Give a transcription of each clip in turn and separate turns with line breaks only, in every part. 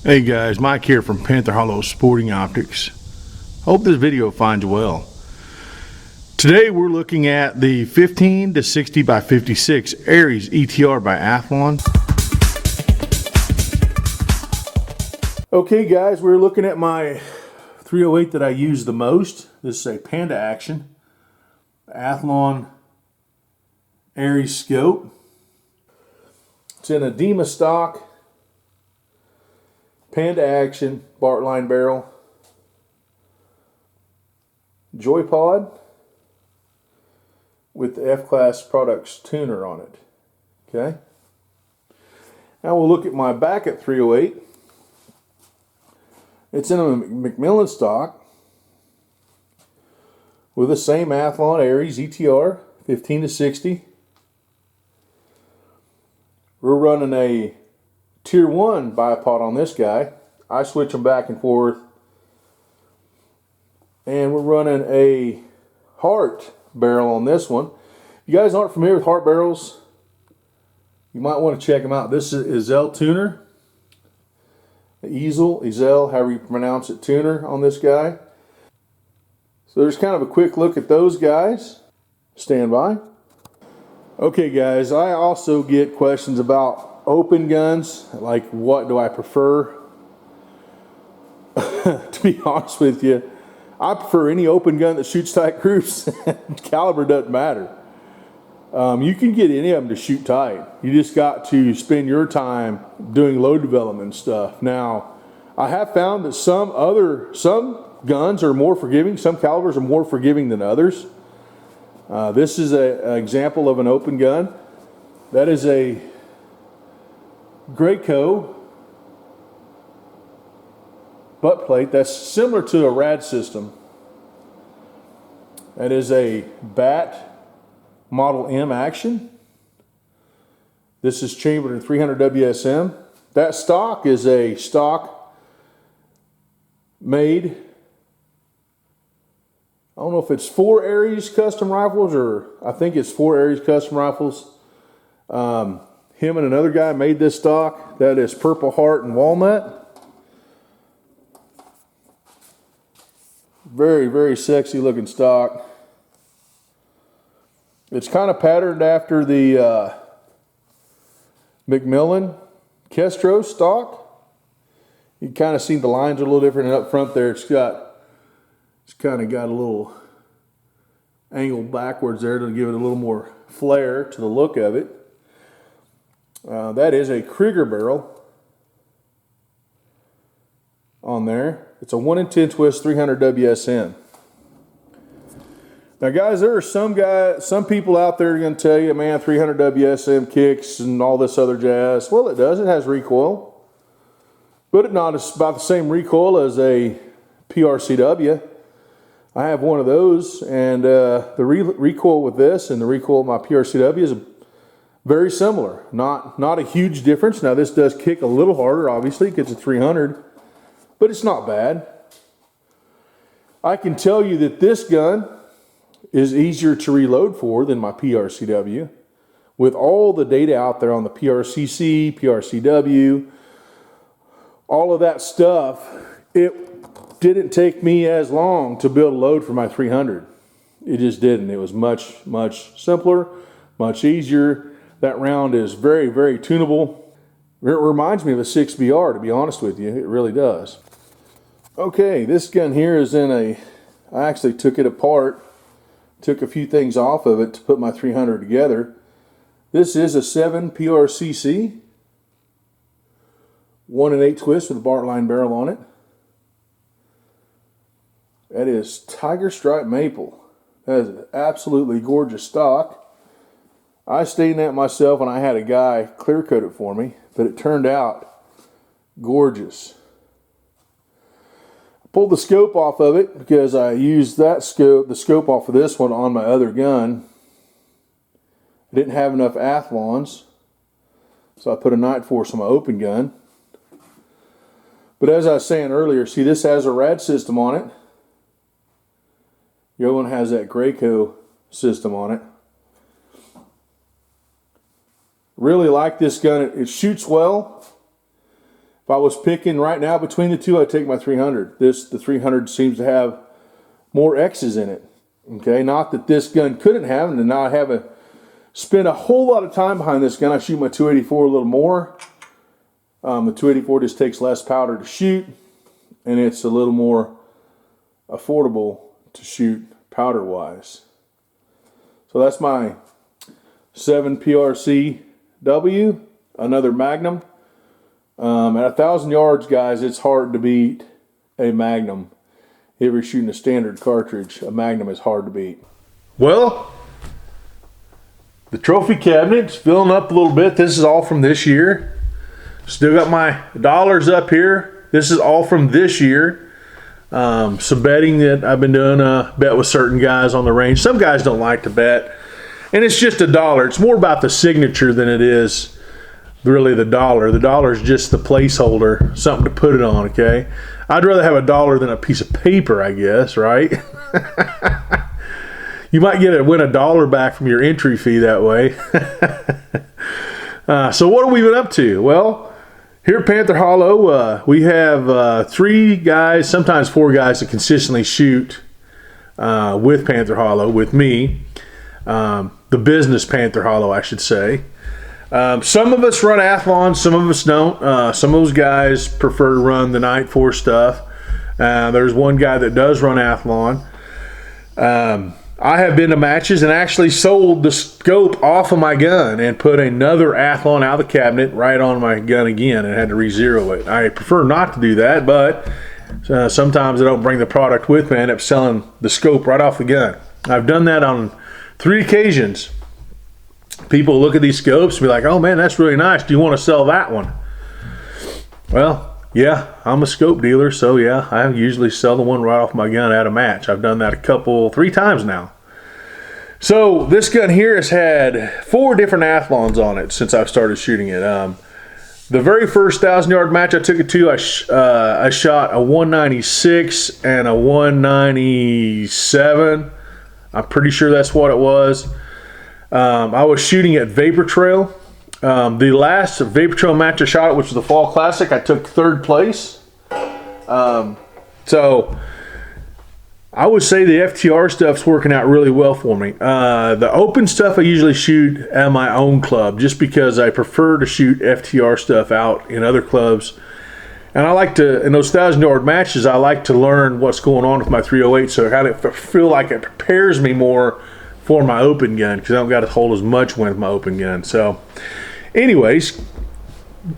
Hey guys, Mike here from Panther Hollow Sporting Optics. Hope this video finds you well. Today we're looking at the 15 to 60 by 56 Ares ETR by Athlon. Okay guys, we're looking at my 308 that I use the most. This is a Panda Action Athlon Ares scope. It's in a Dima stock. Panda Action, Bartline barrel, Joy Pod with the F-Class Products tuner on it. Okay. Now we'll look at my backup 308. It's in a Macmillan stock with the same Athlon Ares ETR 15 to 60. We're running a Tier 1 bipod on this guy. I switch them back and forth. And we're running a Hart barrel on this one. If you guys aren't familiar with Hart barrels, you might want to check them out. This is Ezel tuner. Ezel, however you pronounce it, tuner on this guy. So there's kind of a quick look at those guys. Stand by. Okay guys, I also get questions about open guns, like what do I prefer? To be honest with you, I prefer any open gun that shoots tight groups. Caliber doesn't matter. You can get any of them to shoot tight. You just got to spend your time doing load development stuff. Now, I have found that some guns are more forgiving, some calibers are more forgiving than others. This is an example of an open gun. That is a Graco butt plate that's similar to a rad system. That is a BAT Model M action. This is chambered in 300 WSM. That stock is a stock made, I don't know if it's 4 Ares custom rifles, or I think it's 4 Ares custom rifles. Him and another guy made this stock. That is Purple Heart and Walnut. Very, very sexy looking stock. It's kind of patterned after the Macmillan Kestrel stock. You kind of see the lines are a little different, and up front there it's kind of got a little angle backwards there to give it a little more flair to the look of it. That is a Krieger barrel on there. It's a 1 in 10 twist, 300 WSM. Now guys, there are some people out there going to tell you, man, 300 WSM kicks and all this other jazz. Well, it does. It has recoil. But it's about the same recoil as a PRCW. I have one of those, and the recoil with this and the recoil of my PRCW is very similar. Not a huge difference. Now this does kick a little harder, obviously, because it's 300, but it's not bad. I can tell you that this gun is easier to reload for than my PRCW. With all the data out there on the PRCC, PRCW, all of that stuff, it didn't take me as long to build a load for my 300. It just didn't. It was much, much simpler, much easier. That round is very, very tunable. It reminds me of a 6BR, to be honest with you. It really does. Okay, this gun here is I actually took it apart, took a few things off of it to put my 300 together. This is a 7 PRCC, 1 in 8 twist with a Bartline barrel on it. That is Tiger Stripe Maple. That is an absolutely gorgeous stock. I stained that myself, and I had a guy clear coat it for me, but it turned out gorgeous. I pulled the scope off of it because I used the scope off of this one on my other gun. I didn't have enough Athlons, so I put a Night Force on my open gun. But as I was saying earlier, see, this has a rad system on it. The other one has that Graco system on it. Really like this gun. It shoots well. If I was picking right now between the two, I'd take my 300. The 300 seems to have more X's in it. Okay, not that this gun couldn't have, and now I haven't spent a whole lot of time behind this gun. I shoot my 284 a little more. The 284 just takes less powder to shoot, and it's a little more affordable to shoot powder-wise. So that's my 7 PRCW, another Magnum. At 1,000 yards, guys, it's hard to beat a Magnum. If you're shooting a standard cartridge, a Magnum is hard to beat. Well, the trophy cabinet's filling up a little bit. This is all from this year. Still got my dollars up here. This is all from this year. Some betting that I've been doing, bet with certain guys on the range. Some guys don't like to bet, and it's just $1. It's more about the signature than it is really the dollar. The dollar is just the placeholder, something to put it on, okay? I'd rather have $1 than a piece of paper, I guess, right? You might win $1 back from your entry fee that way. So what have we been up to? Well, here at Panther Hollow, we have 3 guys, sometimes 4 guys that consistently shoot with Panther Hollow, with me. The business Panther Hollow, I should say. Some of us run Athlon, some of us don't. Some of those guys prefer to run the Night Force stuff. There's one guy that does run Athlon. I have been to matches and actually sold the scope off of my gun and put another Athlon out of the cabinet right on my gun again and had to re-zero it. I prefer not to do that, but sometimes I don't bring the product with me. I end up selling the scope right off the gun. I've done that on 3 occasions. People look at these scopes and be like, oh man, that's really nice. Do you want to sell that one? Well, yeah, I'm a scope dealer, so yeah, I usually sell the one right off my gun at a match. I've done that 3 times now. So this gun here has had 4 different Athlons on it since I've started shooting it. The very first 1,000-yard match I took it to, I shot a 196 and a 197. I'm pretty sure that's what it was. I was shooting at Vapor Trail. The last Vapor Trail match I shot, which was the Fall Classic, I took 3rd place. So I would say the FTR stuff's working out really well for me. The open stuff I usually shoot at my own club just because I prefer to shoot FTR stuff out in other clubs. And I like to, in those 1,000-yard matches, I like to learn what's going on with my 308, so I kind of feel like it prepares me more for my open gun because I don't got to hold as much wind with my open gun. So anyways,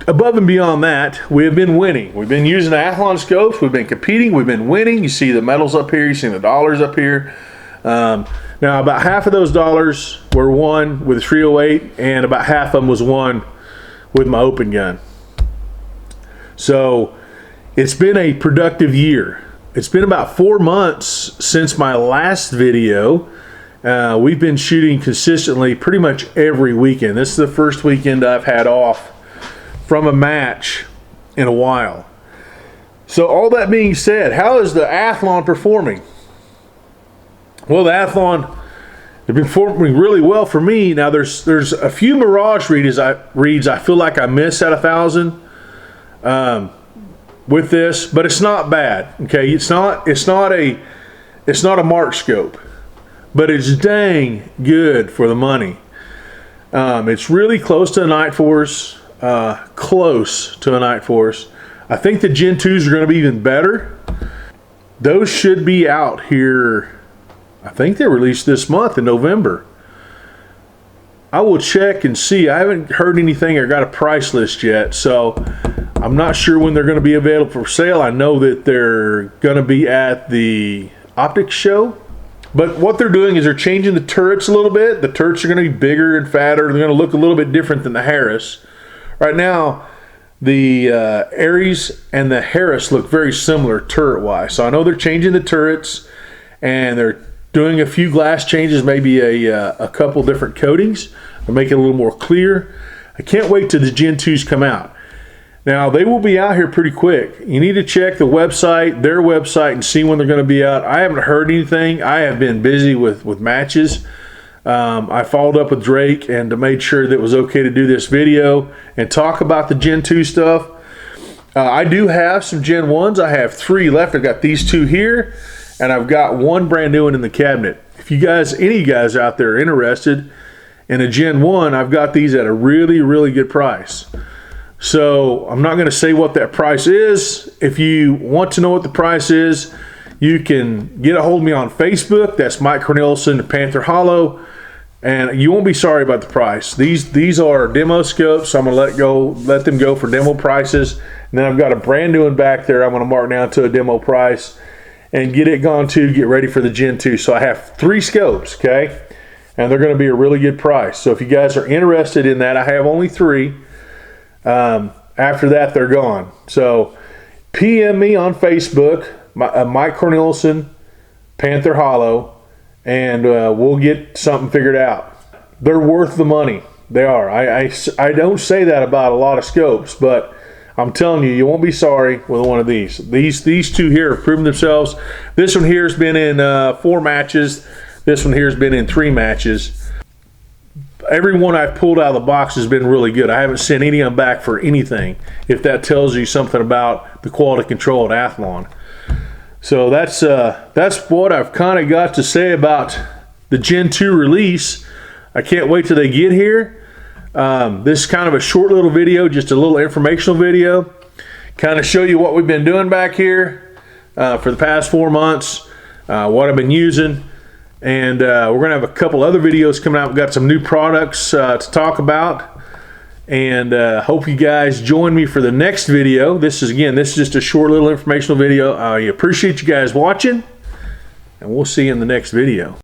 above and beyond that, we have been winning. We've been using Athlon scopes. We've been competing. We've been winning. You see the medals up here. You see the dollars up here. Now, about half of those dollars were won with a 308, and about half of them was won with my open gun. So it's been a productive year. It's been about 4 months since my last video. We've been shooting consistently pretty much every weekend. This is the first weekend I've had off from a match in a while. So all that being said, how is the Athlon performing? Well, the Athlon have been performing really well for me. Now there's a few Mirage reads I feel like I missed at 1,000 with this, but it's not bad. Okay, it's not a Mark scope, but it's dang good for the money. It's really close to a Night Force, close to a Night Force. I think the Gen 2s are going to be even better. Those should be out here. I think they're released this month in November. I will check and see. I haven't heard anything or got a price list yet, so I'm not sure when they're going to be available for sale. I know that they're going to be at the optics show. But what they're doing is they're changing the turrets a little bit. The turrets are going to be bigger and fatter. They're going to look a little bit different than the Harris. Right now, the Ares and the Harris look very similar turret-wise. So I know they're changing the turrets, and they're doing a few glass changes, maybe a couple different coatings to make it a little more clear. I can't wait till the Gen 2s come out. Now, they will be out here pretty quick. You need to check the website, their website, and see when they're going to be out. I haven't heard anything. I have been busy with matches. I followed up with Drake and made sure that it was okay to do this video and talk about the Gen 2 stuff. I do have some Gen 1s. I have 3 left. I've got these 2 here, and I've got 1 brand new one in the cabinet. If you guys, any of you guys out there are interested in a Gen 1, I've got these at a really, really good price. So I'm not going to say what that price is. If you want to know what the price is, you can get a hold of me on Facebook. That's Mike Cornelison, Panther Hollow. And you won't be sorry about the price. These are demo scopes, so I'm going to let them go for demo prices. And then I've got a brand new one back there I'm going to mark down to a demo price and get it gone to get ready for the Gen 2. So I have 3 scopes, okay? And they're going to be a really good price. So if you guys are interested in that, I have only 3. After that, they're gone. So PM me on Facebook, Mike Cornelison, Panther Hollow, and we'll get something figured out. They're worth the money. They are. I don't say that about a lot of scopes, but I'm telling you, you won't be sorry with one of these. These 2 here have proven themselves. This one here has been in 4 matches. This one here has been in 3 matches. Every one I've pulled out of the box has been really good. I haven't sent any of them back for anything, if that tells you something about the quality control at Athlon. So that's what I've kind of got to say about the Gen 2 release. I can't wait till they get here. This is kind of a short little video, just a little informational video. Kind of show you what we've been doing back here for the past 4 months, what I've been using. And we're going to have a couple other videos coming out. We've got some new products to talk about. And hope you guys join me for the next video. This is just a short little informational video. I appreciate you guys watching, and we'll see you in the next video.